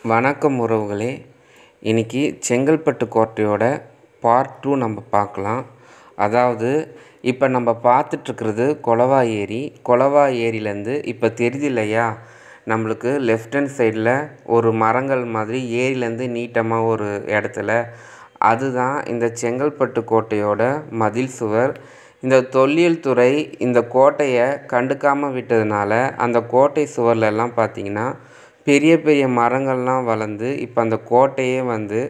வணக்கம் உறவுகளே. இன்றைக்கி செங்கல்பட்டு கோட்டையோட பார்ட் 2 நம்ம பார்க்கலாம். அதாவது இப்போ நம்ம பார்த்துட்ருக்கிறது கொலவா ஏரி. கொலவா ஏரியிலேருந்து இப்போ தெரியுது இல்லையா, நம்மளுக்கு லெஃப்ட் ஹேண்ட் சைடில் ஒரு மரங்கள் மாதிரி ஏரியிலேருந்து நீட்டமாக ஒரு இடத்துல அதுதான் இந்த செங்கல்பட்டு கோட்டையோட மதில் சுவர். இந்த தொல்லியல் துறை இந்த கோட்டையை கண்டுக்காமல் விட்டதுனால அந்த கோட்டை சுவர்லெல்லாம் பார்த்திங்கன்னா பெரிய பெரிய மரங்கள்லாம் வளர்ந்து இப்போ அந்த கோட்டையே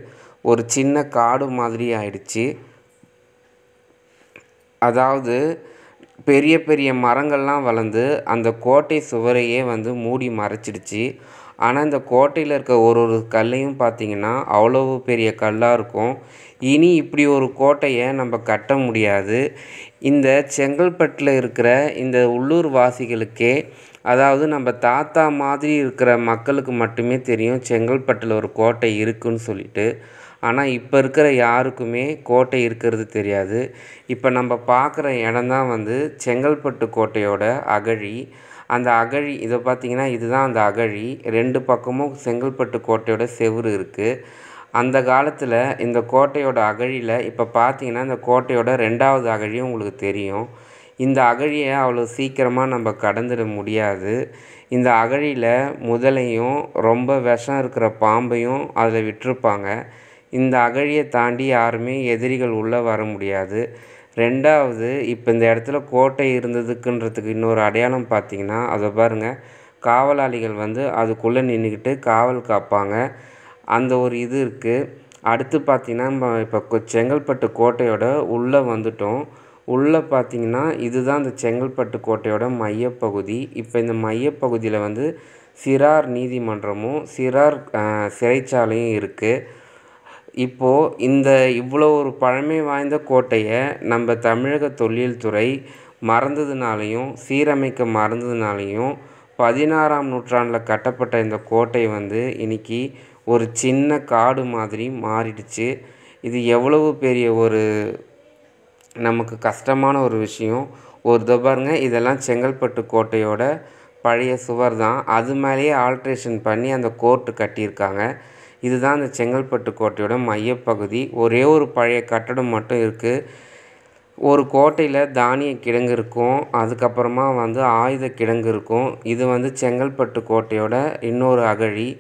ஒரு சின்ன காடு மாதிரி ஆயிடுச்சு. அதாவது பெரிய பெரிய மரங்கள்லாம் வளர்ந்து அந்த கோட்டை சுவரையே மூடி மறைச்சிடுச்சு. ஆனால் இந்த கோட்டையில் இருக்க ஒரு கல்லையும் பார்த்திங்கன்னா அவ்வளவு பெரிய கல்லாக இருக்கும். இனி இப்படி ஒரு கோட்டையை நம்ம கட்ட முடியாது. இந்த செங்கல்பட்டில் இருக்கிற இந்த உள்ளூர் வாசிகளுக்கே, அதாவது நம்ம தாத்தா மாதிரி இருக்கிற மக்களுக்கு மட்டுமே தெரியும் செங்கல்பட்டில் ஒரு கோட்டை இருக்குதுன்னு சொல்லிட்டு. ஆனால் இப்போ இருக்கிற யாருக்குமே கோட்டை இருக்கிறது தெரியாது. இப்போ நம்ம பார்க்குற இடம்தான் செங்கல்பட்டு கோட்டையோட அகழி. அந்த அகழி இதை பார்த்திங்கன்னா இதுதான் அந்த அகழி. 2 பக்கமும் செங்கல்பட்டு கோட்டையோட செவுறு இருக்குது. அந்த காலத்தில் இந்த கோட்டையோட அகழியில் இப்போ பார்த்திங்கன்னா இந்த கோட்டையோட 2வது அகழியும் உங்களுக்கு தெரியும். இந்த அகழியை அவ்வளோ சீக்கிரமாக நம்ம கடந்துட முடியாது. இந்த அகழியில் முதலையும் ரொம்ப விஷம் இருக்கிற பாம்பையும் அதில் விட்டிருப்பாங்க. இந்த அகழியை தாண்டி யாருமே எதிரிகள் உள்ளே வர முடியாது. 2வது இப்போ இந்த இடத்துல கோட்டை இருந்ததுக்குன்றதுக்கு இன்னொரு அடையாளம் பார்த்திங்கன்னா அதை பாருங்கள், காவலாளிகள் அதுக்குள்ளே நின்றுக்கிட்டு காவல் காப்பாங்க. அந்த ஒரு இது இருக்குது. அடுத்து பார்த்திங்கன்னா நம்ம இப்போ செங்கல்பட்டு கோட்டையோட உள்ளே வந்துட்டோம். உள்ளே பார்த்திங்கன்னா இதுதான் இந்த செங்கல்பட்டு கோட்டையோட மையப்பகுதி. இப்போ இந்த மையப்பகுதியில் சிறார் நீதிமன்றமும் சிறார் சிறைச்சாலையும் இருக்குது. இப்போது இந்த இவ்வளோ ஒரு பழமை வாய்ந்த கோட்டையை நம்ம தமிழக தொல்லியல் துறை மறந்ததுனாலையும் சீரமைக்க மறந்ததுனாலையும் 16ஆம் நூற்றாண்டில் கட்டப்பட்ட இந்த கோட்டை இன்றைக்கி ஒரு சின்ன காடு மாதிரி மாறிடுச்சு. இது எவ்வளவு பெரிய ஒரு நமக்கு கஷ்டமான ஒரு விஷயம். இதை பாருங்க, இதெல்லாம் செங்கல்பட்டு கோட்டையோட பழைய சுவர் தான். அது மேலேயே ஆல்ட்ரேஷன் பண்ணி அந்த கோர்ட்டு கட்டியிருக்காங்க. இதுதான் அந்த செங்கல்பட்டு கோட்டையோட மையப்பகுதி. ஒரே ஒரு பழைய கட்டடம் மட்டும் இருக்குது. ஒரு கோட்டையில் தானிய கிடங்கு இருக்கும், அதுக்கப்புறமா ஆயுத கிடங்கு இருக்கும். இது செங்கல்பட்டு கோட்டையோட இன்னொரு அகழி.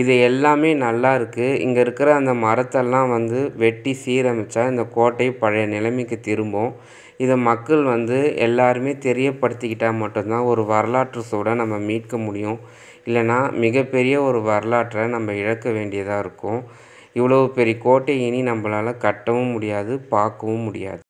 இது எல்லாமே நல்லா இருக்குது. இங்கே இருக்கிற அந்த மரத்தெல்லாம் வெட்டி சீரமைச்சா இந்த கோட்டை பழைய நிலைமைக்கு திரும்பும். இதை மக்கள் எல்லாருமே தெரியப்படுத்திக்கிட்டால் மட்டும்தான் ஒரு வரலாற்று சூடை நம்ம மீட்க முடியும். இல்லைனா மிகப்பெரிய ஒரு வரலாற்றை நம்ம இழக்க வேண்டியதாக இருக்கும். இவ்வளோ பெரிய கோட்டை இனி நம்மளால் கட்டவும் முடியாது, பார்க்கவும் முடியாது.